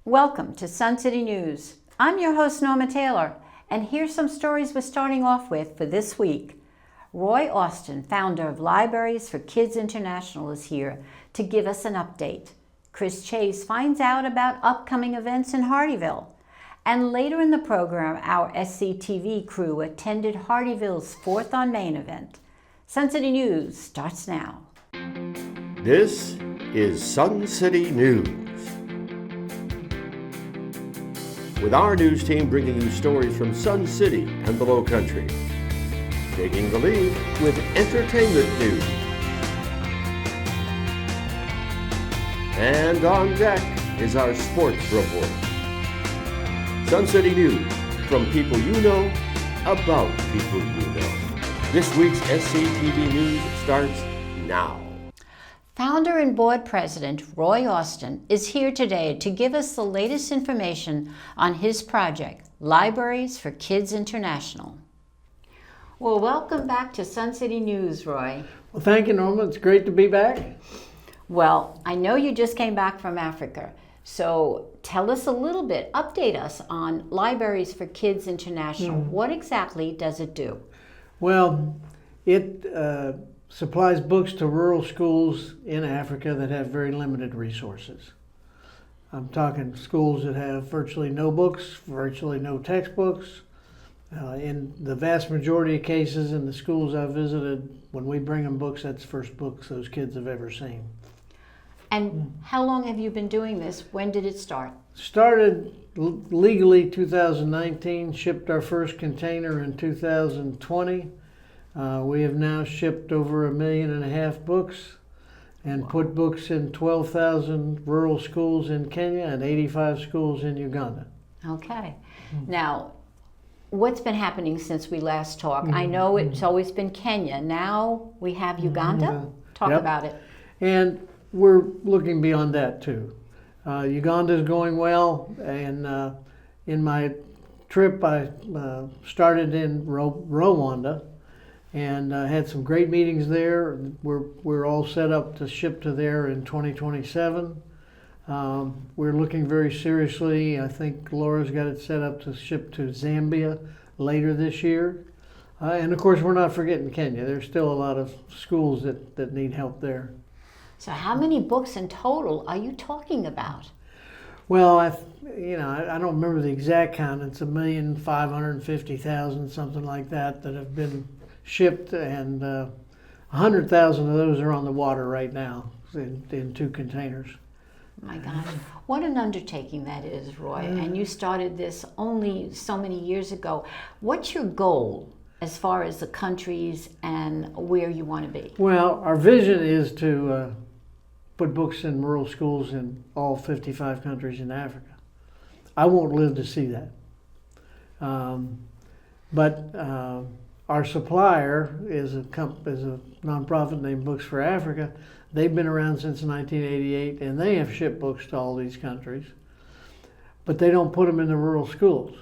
Welcome to Sun City News. I'm your host, Norma Taylor, and here's some stories we're starting off with for this week. Roy Austin, founder of Libraries for Kids International, is here to give us an update. Chris Chase finds out about upcoming events in Hardeeville. And later in the program, our SCTV crew attended Hardyville's 4th on Main event. Sun City News starts now. This is Sun City News, with our news team bringing you stories from Sun City and the Low Country, taking the lead with entertainment news. And on deck is our sports report. Sun City News, from people you know, about people you know. This week's SCTV News starts now. Founder and board president Roy Austin is here today to give us the latest information on his project, Libraries for Kids International. Well, welcome back to Sun City News, Roy. Well, thank you, Norma. It's great to be back. Well, I know you just came back from Africa, so tell us a little bit, update us on Libraries for Kids International. What exactly does it do? Well, it supplies books to rural schools in Africa that have very limited resources. I'm talking schools that have virtually no books, virtually no textbooks. In the vast majority of cases in the schools I've visited, when we bring them books, that's the first books those kids have ever seen. And how long have you been doing this? When did it start? Started legally 2019, shipped our first container in 2020. We have now shipped over 1.5 million books and put books in 12,000 rural schools in Kenya and 85 schools in Uganda. Okay. Now, what's been happening since we last talked? I know it's always been Kenya. Now we have Uganda. Talk about it. And we're looking beyond that too. Uganda is going well, and in my trip I started in Rwanda and had some great meetings there. We're all set up to ship to there in 2027. We're looking very seriously. I think Laura's got it set up to ship to Zambia later this year. And of course, we're not forgetting Kenya. There's still a lot of schools that need help there. So how many books in total are you talking about? Well, I don't remember the exact count. It's 1,550,000, something like that have been shipped, and 100,000 of those are on the water right now in 2 containers. My God, what an undertaking that is, Roy. And you started this only so many years ago. What's your goal as far as the countries and where you want to be? Well, our vision is to put books in rural schools in all 55 countries in Africa. I won't live to see that. But our supplier is a nonprofit named Books for Africa. They've been around since 1988, and they have shipped books to all these countries, but they don't put them in the rural schools.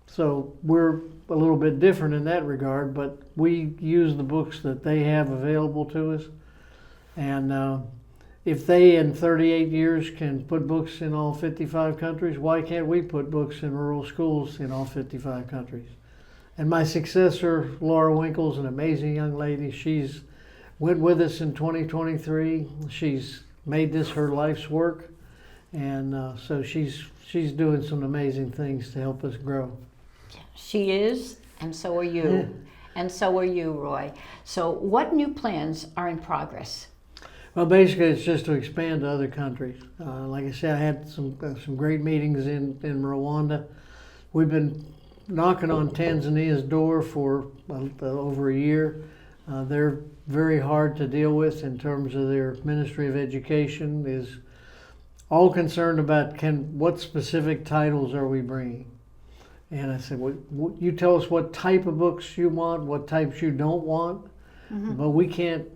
So we're a little bit different in that regard, but we use the books that they have available to us. And if they in 38 years can put books in all 55 countries, why can't we put books in rural schools in all 55 countries? And my successor, Laura Winkle's an amazing young lady. She's went with us in 2023. She's made this her life's work, and so she's doing some amazing things to help us grow. She is, and so are you. Yeah. And so are you, Roy. So what new plans are in progress? Well, basically, it's just to expand to other countries. Like I said, I had some great meetings in Rwanda. We've been knocking on Tanzania's door for over a year. They're very hard to deal with in terms of their Ministry of Education is all concerned about what specific titles are we bringing. And I said, well, you tell us what type of books you want, what types you don't want, but we can't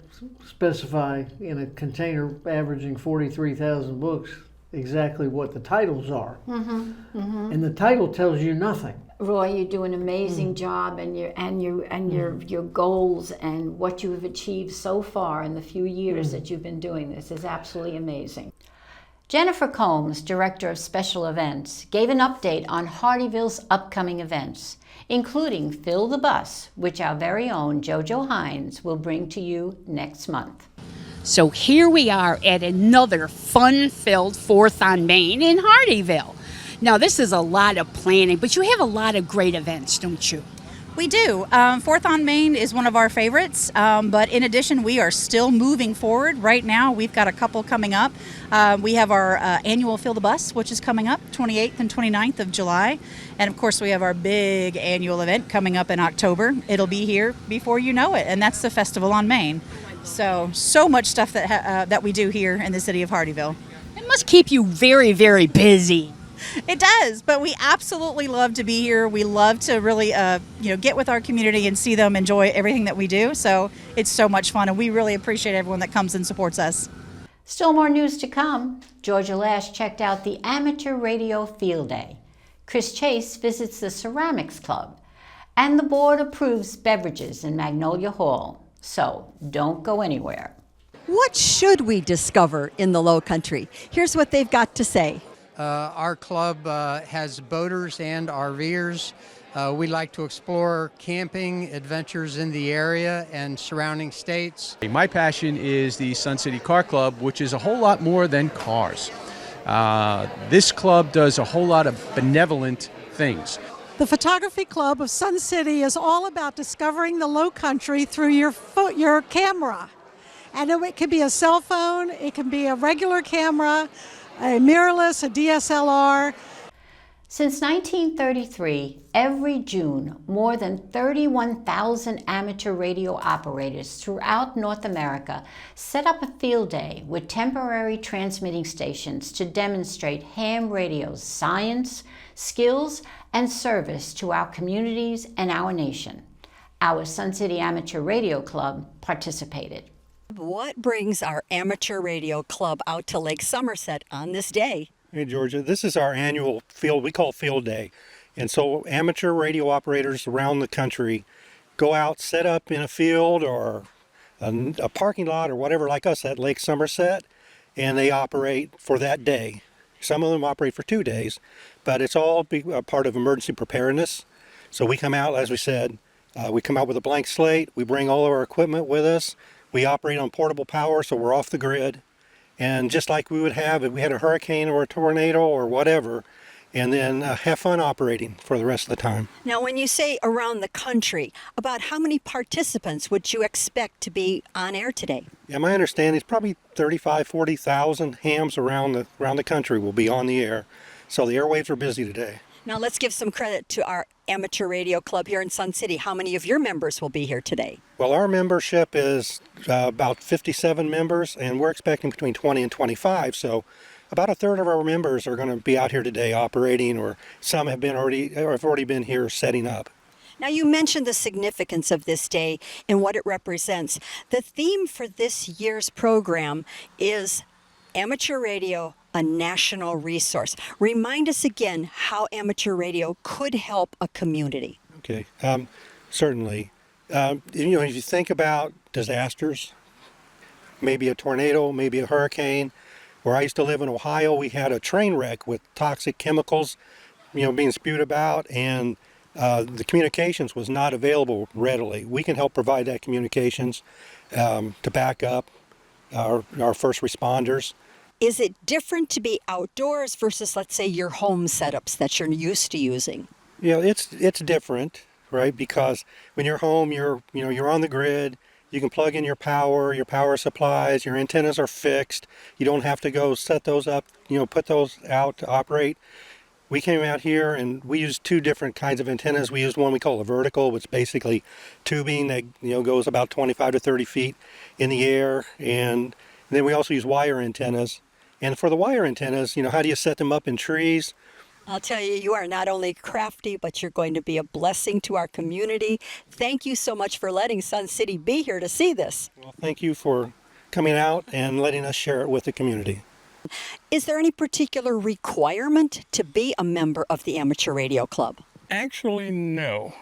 specify in a container averaging 43,000 books exactly what the titles are. And the title tells you nothing. Roy, you do an amazing job, and your goals and what you have achieved so far in the few years that you've been doing this is absolutely amazing. Jennifer Combs, Director of Special Events, gave an update on Hardeeville's upcoming events, including Fill the Bus, which our very own JoJo Hines will bring to you next month. So here we are at another fun-filled 4th on Main in Hardyville. Now this is a lot of planning, but you have a lot of great events, don't you? We do. 4th on Main is one of our favorites, but in addition, we are still moving forward. Right now, we've got a couple coming up. We have our annual Fill the Bus, which is coming up 28th and 29th of July. And of course, we have our big annual event coming up in October. It'll be here before you know it, and that's the Festival on Main. So much stuff that we do here in the city of Hardeeville. It must keep you very, very busy. It does, but we absolutely love to be here. We love to really, get with our community and see them enjoy everything that we do. So it's so much fun, and we really appreciate everyone that comes and supports us. Still more news to come. Georgia Lash checked out the Amateur Radio Field Day. Chris Chase visits the Ceramics Club. And the board approves beverages in Magnolia Hall. So don't go anywhere. What should we discover in the Low Country? Here's what they've got to say. Our club has boaters and RVers. We like to explore camping adventures in the area and surrounding states. My passion is the Sun City Car Club, which is a whole lot more than cars. This club does a whole lot of benevolent things. The Photography Club of Sun City is all about discovering the Low Country through your camera. And it can be a cell phone, it can be a regular camera, a mirrorless, a DSLR. Since 1933, every June, more than 31,000 amateur radio operators throughout North America set up a field day with temporary transmitting stations to demonstrate ham radio's science, skills, and service to our communities and our nation. Our Sun City Amateur Radio Club participated. What brings our amateur radio club out to Lake Somerset on this day? Hey, Georgia, this is our annual we call Field Day. And so amateur radio operators around the country go out, set up in a field or a parking lot or whatever like us at Lake Somerset, and they operate for that day. Some of them operate for 2 days, but it's all a part of emergency preparedness. So we come out, as we said, we come out with a blank slate. We bring all of our equipment with us. We operate on portable power, so we're off the grid. And just like we would have if we had a hurricane or a tornado or whatever, and then have fun operating for the rest of the time. Now, when you say around the country, about how many participants would you expect to be on air today? Yeah, my understanding is probably 35,000, 40,000 hams around the country will be on the air. So the airwaves are busy today. Now, let's give some credit to our amateur radio club here in Sun City. How many of your members will be here today? Well, our membership is about 57 members, and we're expecting between 20 and 25. So about a third of our members are going to be out here today operating, or some have already been here setting up. Now, you mentioned the significance of this day and what it represents. The theme for this year's program is Amateur Radio, a National Resource. Remind us again how amateur radio could help a community. Okay, certainly. If you think about disasters, maybe a tornado, maybe a hurricane. Where I used to live in Ohio, we had a train wreck with toxic chemicals, being spewed about, and the communications was not available readily. We can help provide that communications to back up our first responders. Is it different to be outdoors versus, let's say, your home setups that you're used to using? It's different, right? Because when you're home, you're on the grid. You can plug in your power supplies. Your antennas are fixed. You don't have to go set those up. Put those out to operate. We came out here and we used 2 different kinds of antennas. We used one we call a vertical, which is basically tubing that goes about 25 to 30 feet in the air, and then we also use wire antennas. And for the wire antennas, how do you set them up in trees? I'll tell you, you are not only crafty, but you're going to be a blessing to our community. Thank you so much for letting Sun City be here to see this. Well, thank you for coming out and letting us share it with the community. Is there any particular requirement to be a member of the Amateur Radio Club? Actually, no.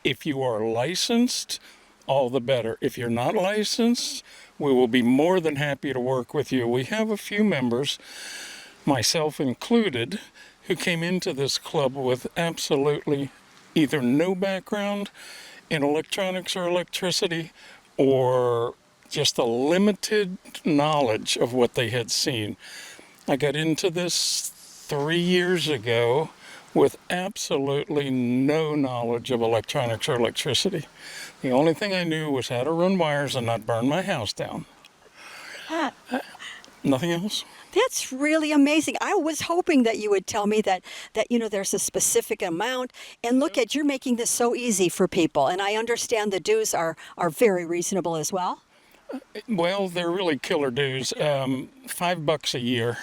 If you are licensed, all the better. If you're not licensed, we will be more than happy to work with you. We have a few members, myself included, who came into this club with absolutely either no background in electronics or electricity, or just a limited knowledge of what they had seen. I got into this 3 years ago with absolutely no knowledge of electronics or electricity. The only thing I knew was how to run wires and not burn my house down. Nothing else. That's really amazing. I was hoping that you would tell me that there's a specific amount. And look at, you're making this so easy for people. And I understand the dues are very reasonable as well. Well, they're really killer dues. $5 a year.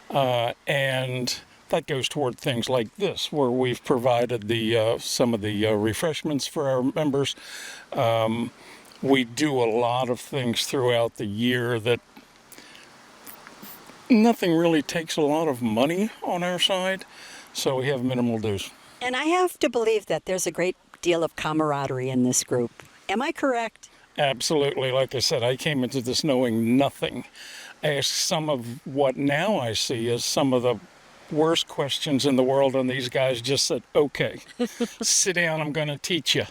And that goes toward things like this, where we've provided some of the refreshments for our members. We do a lot of things throughout the year that nothing really takes a lot of money on our side, so we have minimal dues. And I have to believe that there's a great deal of camaraderie in this group. Am I correct? Absolutely. Like I said, I came into this knowing nothing. I asked some of what now I see as some of the worst questions in the world, and these guys just said, okay, sit down, I'm going to teach you.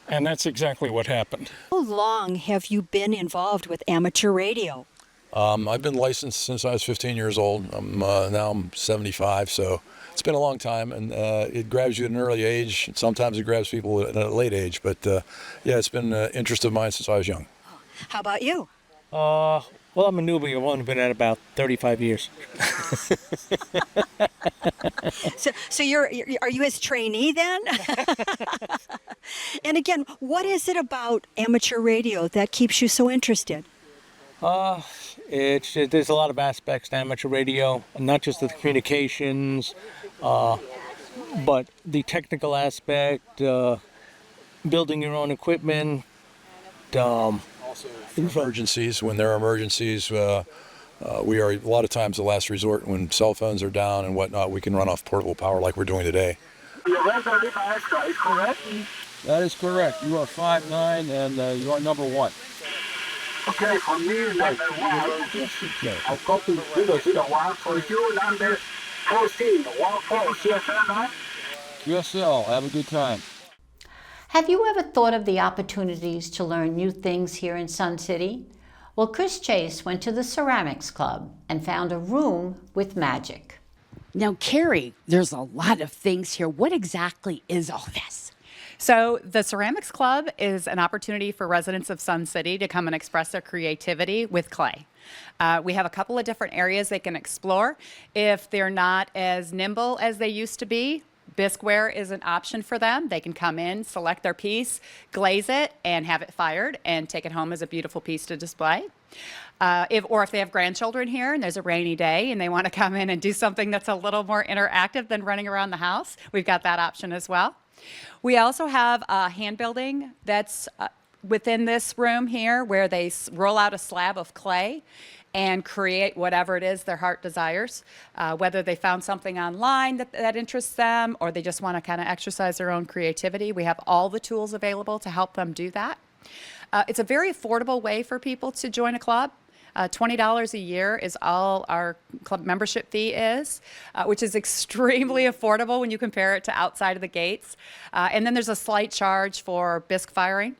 And that's exactly what happened. How long have you been involved with amateur radio? I've been licensed since I was 15 years old. Now I'm 75, so it's been a long time, and it grabs you at an early age. Sometimes it grabs people at a late age, but yeah, it's been an interest of mine since I was young. How about you? Well, I'm a newbie. I've only been at about 35 years. So are you his trainee then? And again, what is it about amateur radio that keeps you so interested? There's a lot of aspects to amateur radio, not just the communications, but the technical aspect, building your own equipment. Also, emergencies, when there are emergencies, we are a lot of times the last resort. When cell phones are down and whatnot, we can run off portable power like we're doing today. Correct? That is correct. You are 5'9", and you are number 1. Okay, for me, number 1. I've got to do the 1 for you, number 14. 1 for CSL. USL, have a good time. Have you ever thought of the opportunities to learn new things here in Sun City? Well, Chris Chase went to the Ceramics Club and found a room with magic. Now, Carrie, there's a lot of things here. What exactly is all this? So the Ceramics Club is an opportunity for residents of Sun City to come and express their creativity with clay. We have a couple of different areas they can explore. If they're not as nimble as they used to be, bisqueware is an option for them. They can come in, select their piece, glaze it, and have it fired and take it home as a beautiful piece to display. If they have grandchildren here and there's a rainy day and they want to come in and do something that's a little more interactive than running around the house, we've got that option as well. We also have hand building that's within this room here, where they roll out a slab of clay and create whatever it is their heart desires, whether they found something online that interests them or they just want to kind of exercise their own creativity. We have all the tools available to help them do that. It's a very affordable way for people to join a club. $20 a year is all our club membership fee is, which is extremely affordable when you compare it to outside of the gates. And then there's a slight charge for bisque firing.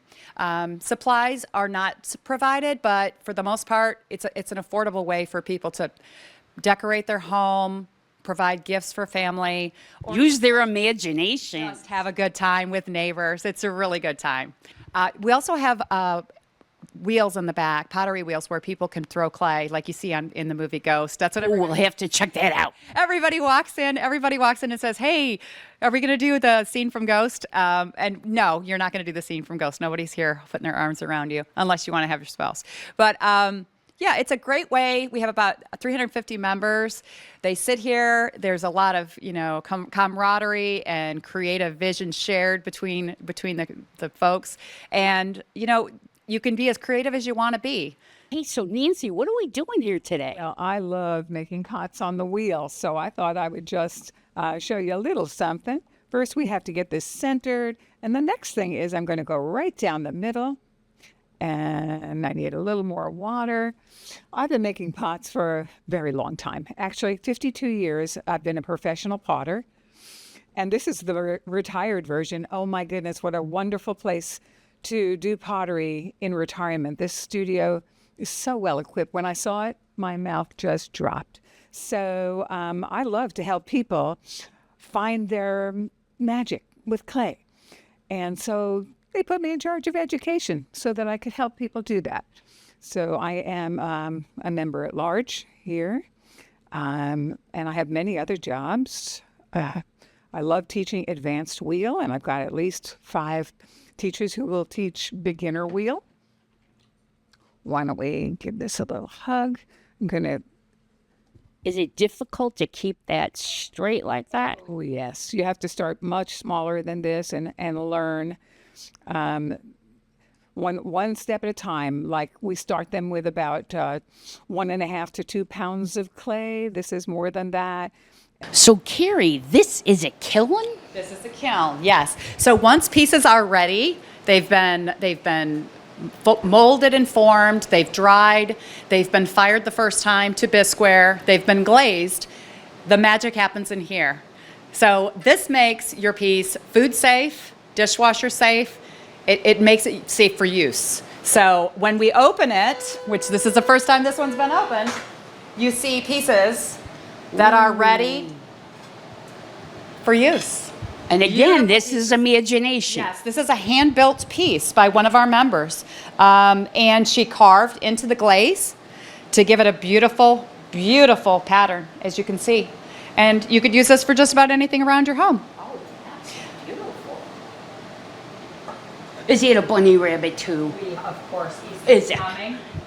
Supplies are not provided, but for the most part, it's an affordable way for people to decorate their home, provide gifts for family, or use their imagination. Just have a good time with neighbors. It's a really good time. We also have wheels in the back, pottery wheels, where people can throw clay, like you see in the movie Ghost. That's what we'll have to check that out. Everybody walks in and says, "Hey, are we going to do the scene from Ghost?" And no, you're not going to do the scene from Ghost. Nobody's here putting their arms around you unless you want to have your spouse. But yeah, it's a great way. We have about 350 members. They sit here. There's a lot of camaraderie and creative vision shared between the folks, and you can be as creative as you want to be. Hey, so Nancy, what are we doing here today? Well, I love making cots on the wheel, so I thought I would just show you a little something. First, we have to get this centered. And the next thing is I'm going to go right down the middle. And I need a little more water. I've been making pots for a very long time. Actually, 52 years I've been a professional potter. And this is the retired version. Oh my goodness, what a wonderful place to do pottery in retirement. This studio is so well equipped. When I saw it, my mouth just dropped. So I love to help people find their magic with clay. And so they put me in charge of education so that I could help people do that. So I am a member at large here, and I have many other jobs. I love teaching advanced wheel, and I've got at least 5 teachers who will teach beginner wheel. Why don't we give this a little hug? I'm going to... Is it difficult to keep that straight like that? Oh, yes. You have to start much smaller than this and learn one step at a time. Like we start them with about 1.5 to 2 pounds of clay. This is more than that. So, Carrie, this is a kiln? This is a kiln, yes. So once pieces are ready, they've been molded and formed, they've dried, they've been fired the first time to bisqueware, they've been glazed. The magic happens in here. So this makes your piece food safe, dishwasher safe. It makes it safe for use. So when we open it, which this is the first time this one's been opened, you see pieces that are ready for use. And again, this is imagination. Yes, this is a hand-built piece by one of our members. And she carved into the glaze to give it a beautiful, beautiful pattern, as you can see. And you could use this for just about anything around your home. Oh, that's beautiful. Is it a bunny rabbit too? Of course. Is it?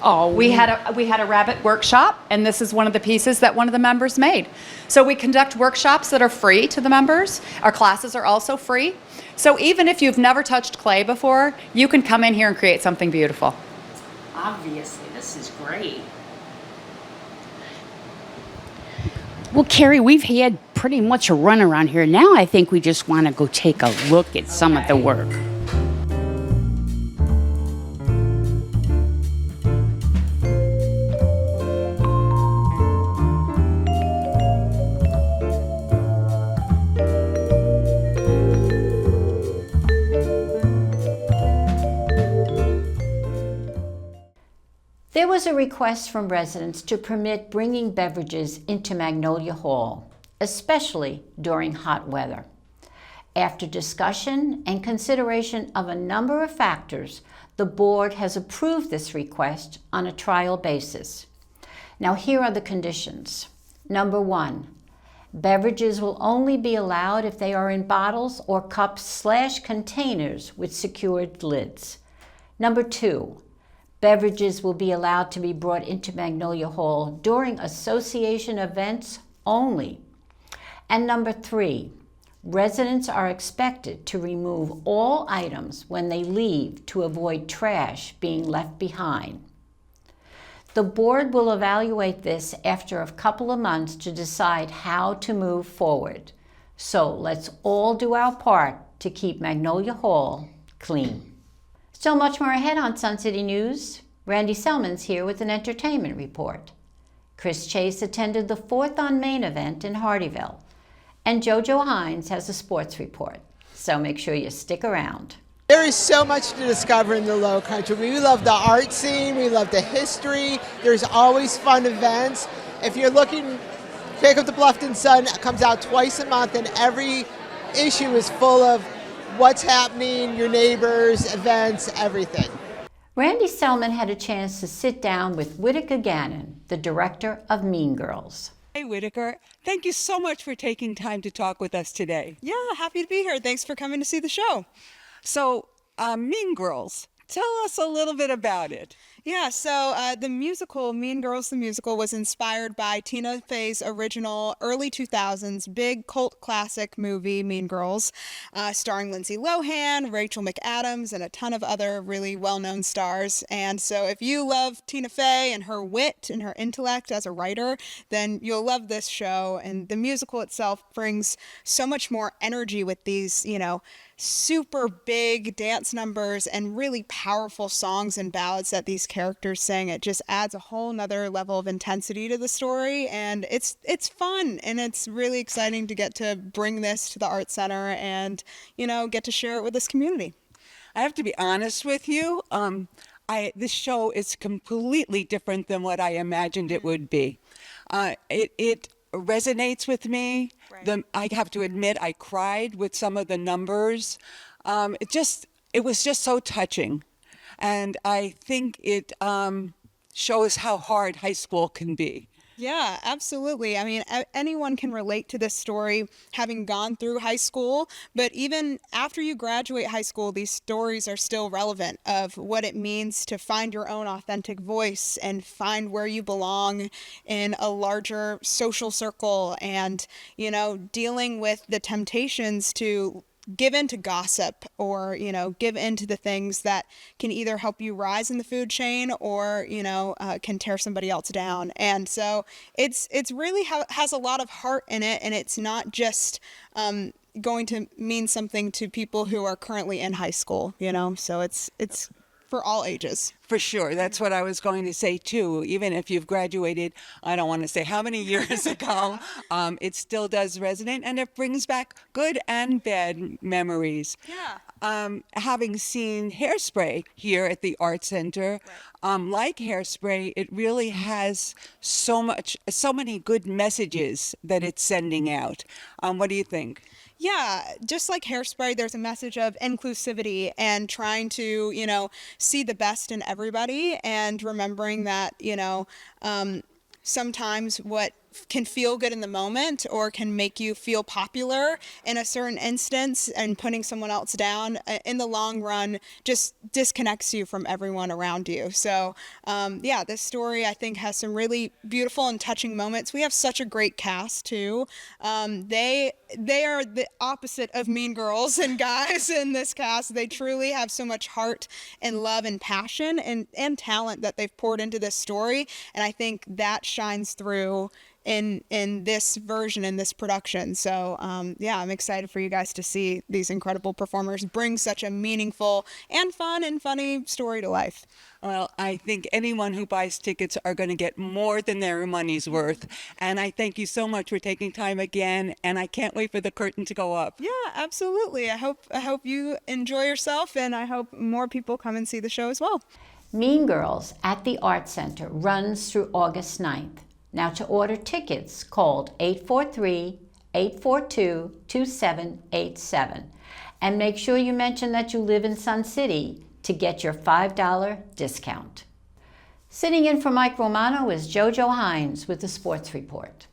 Oh, we had a rabbit workshop, and this is one of the pieces that one of the members made. So we conduct workshops that are free to the members. Our classes are also free. So even if you've never touched clay before, you can come in here and create something beautiful. Obviously, this is great. Well, Carrie, we've had pretty much a run around here. Now I think we just want to go take a look at some of the work. There was a request from residents to permit bringing beverages into Magnolia Hall, especially during hot weather. After discussion and consideration of a number of factors, the board has approved this request on a trial basis. Now here are the conditions. Number 1, beverages will only be allowed if they are in bottles or cups/containers with secured lids. Number 2, beverages will be allowed to be brought into Magnolia Hall during association events only. And number 3, residents are expected to remove all items when they leave to avoid trash being left behind. The board will evaluate this after a couple of months to decide how to move forward. So let's all do our part to keep Magnolia Hall clean. Still much more ahead on Sun City News. Randy Selman's here with an entertainment report. Chris Chase attended the 4th on Main event in Hardeeville. And JoJo Hines has a sports report. So make sure you stick around. There is so much to discover in the Low Country. We love the art scene, we love the history, there's always fun events. If you're looking, pick up the Bluffton Sun, it comes out twice a month, and every issue is full of what's happening, your neighbors, events, everything. Randy Selman had a chance to sit down with Whitaker Gannon, the director of Mean Girls. Hey Whitaker, thank you so much for taking time to talk with us today. Yeah, happy to be here. Thanks for coming to see the show. So, Mean Girls, tell us a little bit about it. Yeah, so the musical Mean Girls the Musical was inspired by Tina Fey's original early 2000s big cult classic movie, Mean Girls, starring Lindsay Lohan, Rachel McAdams, and a ton of other really well-known stars. And so if you love Tina Fey and her wit and her intellect as a writer, then you'll love this show. And the musical itself brings so much more energy with these, super big dance numbers and really powerful songs and ballads that these characters sing. It just adds a whole nother level of intensity to the story, and it's fun, and it's really exciting to get to bring this to the Art Center and get to share it with this community. I have to be honest with you. This show is completely different than what I imagined it would be. It resonates with me. Right. I have to admit, I cried with some of the numbers. It was just so touching, and I think it shows how hard high school can be. Yeah, absolutely. I mean, anyone can relate to this story having gone through high school, but even after you graduate high school, these stories are still relevant of what it means to find your own authentic voice and find where you belong in a larger social circle and, dealing with the temptations to give in to gossip or, give in to the things that can either help you rise in the food chain or, can tear somebody else down. And so it's really has a lot of heart in it, and it's not just going to mean something to people who are currently in high school, so it's for all ages. For sure. That's what I was going to say, too. Even if you've graduated, I don't want to say how many years ago, it still does resonate, and it brings back good and bad memories. Yeah. Having seen Hairspray here at the Art Center, like Hairspray, it really has so many good messages that it's sending out. What do you think? Yeah, just like Hairspray, there's a message of inclusivity and trying to, see the best in everybody and remembering that, sometimes what can feel good in the moment or can make you feel popular in a certain instance and putting someone else down in the long run just disconnects you from everyone around you. So this story I think has some really beautiful and touching moments. We have such a great cast too. They are the opposite of Mean Girls and guys in this cast. They truly have so much heart and love and passion and talent that they've poured into this story, and I think that shines through in this version, in this production. So I'm excited for you guys to see these incredible performers bring such a meaningful and fun and funny story to life. Well, I think anyone who buys tickets are going to get more than their money's worth. And I thank you so much for taking time again, and I can't wait for the curtain to go up. Yeah, absolutely. I hope you enjoy yourself, and I hope more people come and see the show as well. Mean Girls at the Art Center runs through August 9th. Now to order tickets, call 843-842-2787 and make sure you mention that you live in Sun City to get your $5 discount. Sitting in for Mike Romano is JoJo Hines with the Sports Report.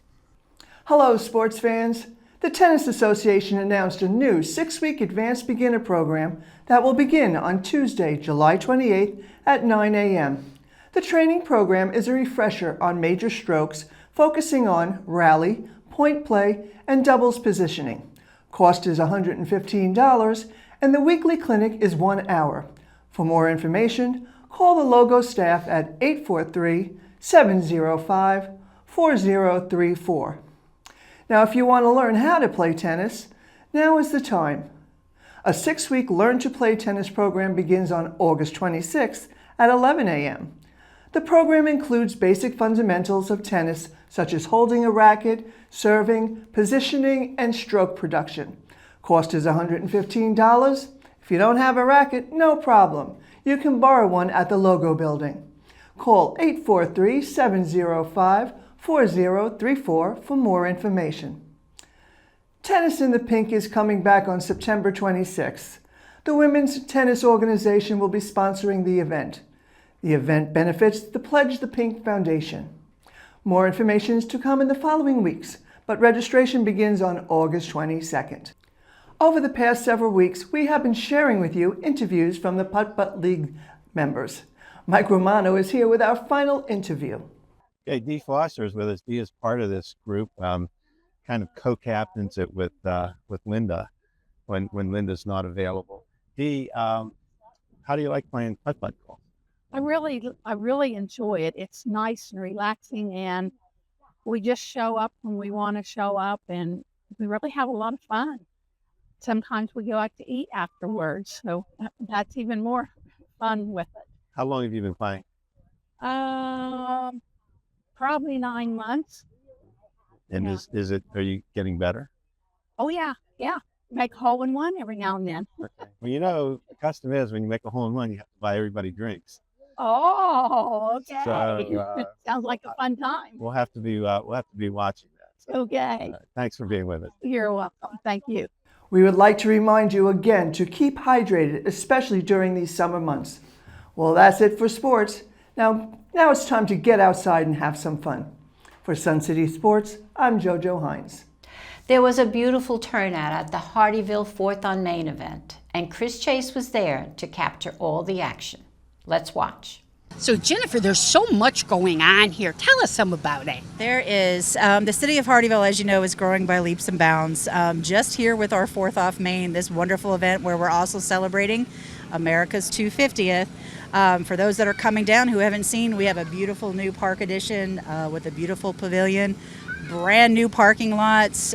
Hello, sports fans. The Tennis Association announced a new 6-week advanced beginner program that will begin on Tuesday, July 28th at 9 a.m. The training program is a refresher on major strokes, focusing on rally, point play, and doubles positioning. Cost is $115, and the weekly clinic is 1 hour. For more information, call the Logo staff at 843-705-4034. Now, if you want to learn how to play tennis, now is the time. A 6-week Learn to Play Tennis program begins on August 26th at 11 a.m. The program includes basic fundamentals of tennis, such as holding a racket, serving, positioning, and stroke production. Cost is $115. If you don't have a racket, no problem. You can borrow one at the Logo building. Call 843-705-4034 for more information. Tennis in the Pink is coming back on September 26th. The Women's Tennis Organization will be sponsoring the event. The event benefits the Pledge the Pink Foundation. More information is to come in the following weeks, but registration begins on August 22nd. Over the past several weeks, we have been sharing with you interviews from the Putt-Putt League members. Mike Romano is here with our final interview. Okay, Dee Foster is with us. Dee is part of this group, kind of co-captains it with Linda when Linda's not available. Dee, how do you like playing putt-putt golf? I really enjoy it. It's nice and relaxing, and we just show up when we want to show up, and we really have a lot of fun. Sometimes we go out to eat afterwards, so that's even more fun with it. How long have you been playing? Probably 9 months. And Yeah. are you getting better? Oh yeah. Make a hole in one every now and then. Okay. Well, the custom is when you make a hole in one, you have to buy everybody drinks. Oh, okay. So, Sounds like a fun time. We'll have to be watching that. So, Okay. thanks for being with us. You're welcome. Thank you. We would like to remind you again to keep hydrated, especially during these summer months. Well, that's it for sports. Now it's time to get outside and have some fun. For Sun City Sports, I'm JoJo Hines. There was a beautiful turnout at the Hardeeville 4th on Main event, and Chris Chase was there to capture all the action. Let's watch. So Jennifer, there's so much going on here. Tell us some about it. There is. The city of Hardyville, as you know, is growing by leaps and bounds. Just here with our 4th off Main, this wonderful event where we're also celebrating America's 250th. For those that are coming down who haven't seen, we have a beautiful new park addition with a beautiful pavilion, brand new parking lots,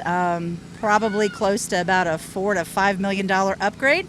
probably close to about a $4 to $5 million upgrade.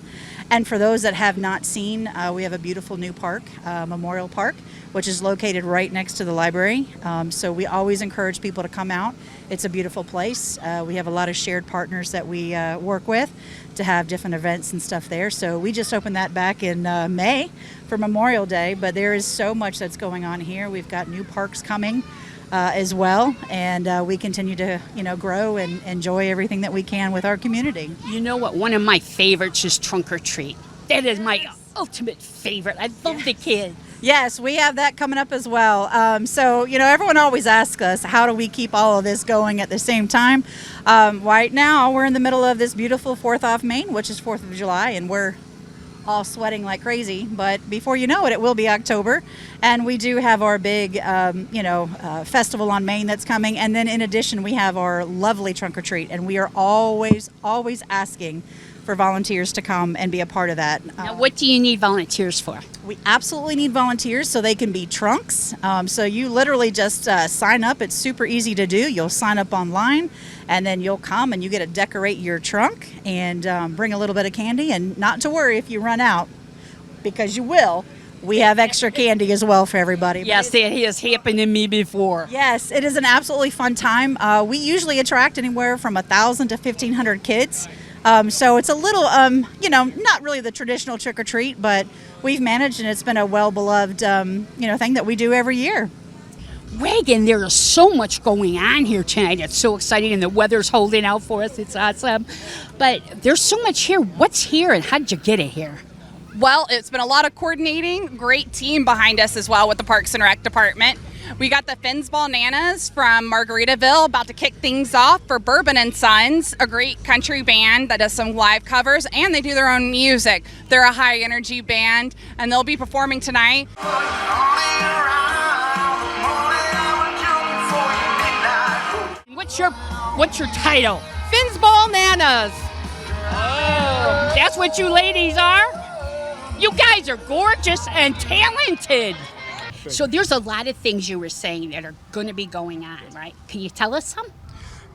And for those that have not seen, we have a beautiful new park, Memorial Park, which is located right next to the library. So we always encourage people to come out. It's a beautiful place. We have a lot of shared partners that we work with to have different events and stuff there. So we just opened that back in May for Memorial Day, but there is so much that's going on here. We've got new parks coming as well, and we continue to grow and enjoy everything that we can with our community. You know what? One of my favorites is Trunk or Treat. That is my ultimate favorite. I love the kids. Yes, we have that coming up as well. So, everyone always asks us, how do we keep all of this going at the same time? Right now, we're in the middle of this beautiful 4th off Main, which is 4th of July, and we're all sweating like crazy. But before you know it, it will be October. And we do have our big, festival on Main that's coming. And then in addition, we have our lovely Trunk or Treat. And we are always asking for volunteers to come and be a part of that. Now, what do you need volunteers for? We absolutely need volunteers so they can be trunks. So you literally just sign up. It's super easy to do. You'll sign up online, and then you'll come and you get to decorate your trunk and bring a little bit of candy. And not to worry if you run out, because you will. We have extra candy as well for everybody. Yes, that has happened to me before. Yes, it is an absolutely fun time. We usually attract anywhere from 1,000 to 1,500 kids. So it's a little, not really the traditional trick or treat, but we've managed, and it's been a well-beloved, thing that we do every year. Reagan, there is so much going on here tonight. It's so exciting, and the weather's holding out for us. It's awesome. But there's so much here. What's here, and how did you get it here? Well, it's been a lot of coordinating. Great team behind us as well with the Parks and Rec Department. We got the Finsball Nanas from Margaritaville about to kick things off for Bourbon and Sons, a great country band that does some live covers, and they do their own music. They're a high energy band, and they'll be performing tonight. What's your title? Finsball Nanas. Oh, that's what you ladies are? You guys are gorgeous and talented. So there's a lot of things you were saying that are going to be going on, right? Can you tell us some?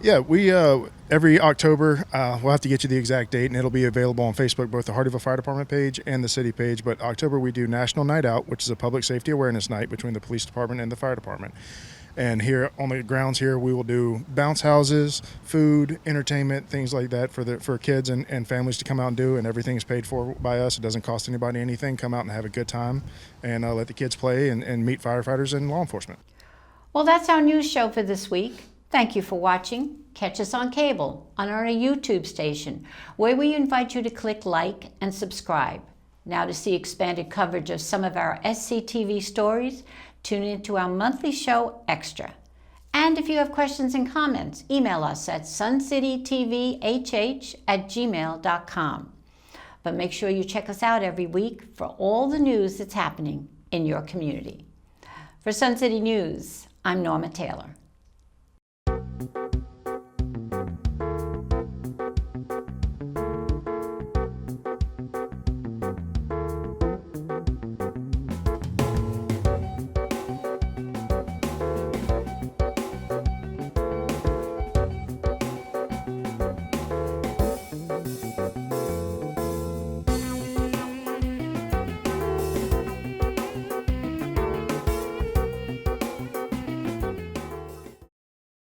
Yeah, we every October, we'll have to get you the exact date, and it'll be available on Facebook, both the Hardyville Fire Department page and the city page. But October, we do National Night Out, which is a public safety awareness night between the police department and the fire department. And here on the grounds here, we will do bounce houses, food, entertainment, things like that for kids and families to come out and do. And everything's paid for by us. It doesn't cost anybody anything. Come out and have a good time, and let the kids play and meet firefighters and law enforcement. Well, that's our news show for this week. Thank you for watching. Catch us on cable, on our YouTube station, where we invite you to click like and subscribe. Now, to see expanded coverage of some of our SCTV stories, tune into our monthly show, Extra. And if you have questions and comments, email us at suncitytvhh@gmail.com. But make sure you check us out every week for all the news that's happening in your community. For Sun City News, I'm Norma Taylor.